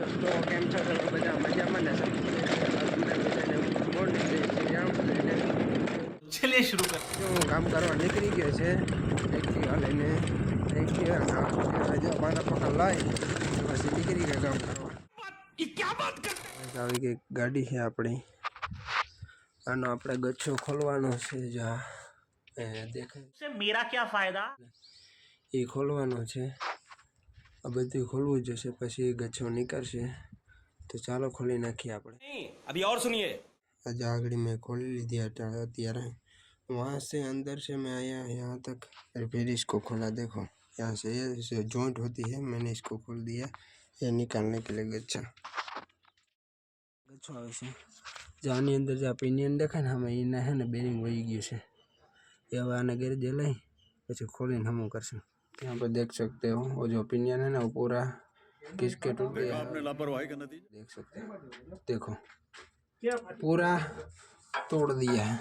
दोस्तों केम छो तो बधा मजामां ने તમને બધાને મોર્નિંગ જય શ્રી રામ કરીને चलिए शुरू कर હું કામ કરવા નીકળી ગયો છે એક્ટિવા લઈને એક્ટિવા જો મારા પકડ લાય પછી નીકળી ગયા કામ કરવા ये क्या बात कर આવી ગઈ ગાડી છે આપણી આનો આપણે ગચ્છો ખોલવાનો છે જા દેખાય से मेरा क्या फायदा એ ખોલવાનો છે આ બધું ખોલવું જશે પછી ગચ્છો નીકળશે तो ચાલો ખોલી નાખીએ આપણે नहीं अभी और सुनिए आज आगड़ी में खोल ली थी अत्यारे वहाँ से अंदर से मैं आया यहाँ तक और फिर इसको खोला देखो यहाँ से ये जॉइंट होती है मैंने इसको खोल दिया ये निकालने के लिए गच्छा गच्छो आवे छे जानी अंदर जो पिनियन देखा ने हमें इना है ने बेरिंग वही गયું છે ये હવે આને ગેરેજે લઈ પછી ખોલીને હમું કરશું यहाँ पर देख सकते हो वो जो पिनियन है ना वो पूरा किसके टूट गया आपने लापरवाही का नतीजा देख सकते हो देखो पूरा तोड़ दिया है।